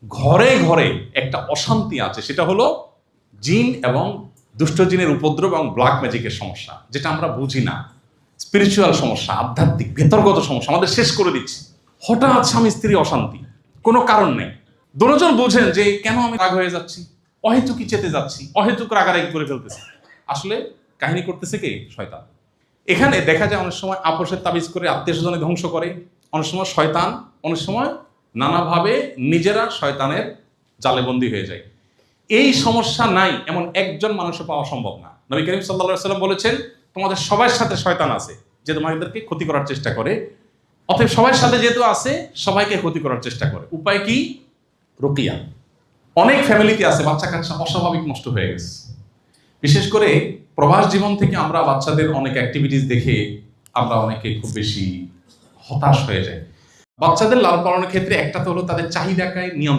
ঘরে ঘরে একটা অশান্তি আছে, সেটা হলো জিন এবং দুষ্ট জিনের উপদ্রব এবং ব্ল্যাক ম্যাজিকের সমস্যা, যেটা আমরা বুঝি না। স্পিরিচুয়াল সমস্যা, আধ্যাত্মিক ভেতরগত সমস্যা আমাদের শেষ করে দিচ্ছে। হঠাৎ স্বামী স্ত্রী অশান্তি, কোনো কারণ নেই। দুজন বোঝেন যে কেন আমি রাগ হয়ে যাচ্ছি, অহেতুকি চেতে যাচ্ছি, অহেতুক রাগারাগি করে ফেলতেছি। আসলে কাহিনী করতেছে কে? শয়তান। এখানে দেখা যায় অনেক সময় আপোষের তাবিজ করে আত্মীয় স্বজনে ধ্বংস করে, অনেক সময় শয়তান, অনেক সময় নানাভাবে নিজেরা শয়তানের জালেবন্দী হয়ে যায়। এই সমস্যা নাই এমন একজন মানুষও পাওয়া সম্ভব না। নবী করিম সাল্লাল্লাহু আলাইহি ওয়াসাল্লাম বলেছেন, তোমাদের সবার সাথে শয়তান আছে যে তোমাদেরকে ক্ষতি করার চেষ্টা করে। অতএব সবার সাথে যেহেতু আছে, সবাইকে ক্ষতি করার চেষ্টা করে। উপায় কি? রুকিয়া। অনেক ফ্যামিলিতে আছে বাচ্চা কাচ্চা অস্বাভাবিক নষ্ট হয়ে গেছে। বিশেষ করে প্রবাস জীবন থেকে আমরা বাচ্চাদের অনেক অ্যাক্টিভিটিস দেখে আমরা অনেকে খুব বেশি হতাশ হয়ে যাই। বাচ্চাদের লালন পালনের ক্ষেত্রে একটা তো হলো তাদের চাহিদাকে নিয়ন্ত্রণ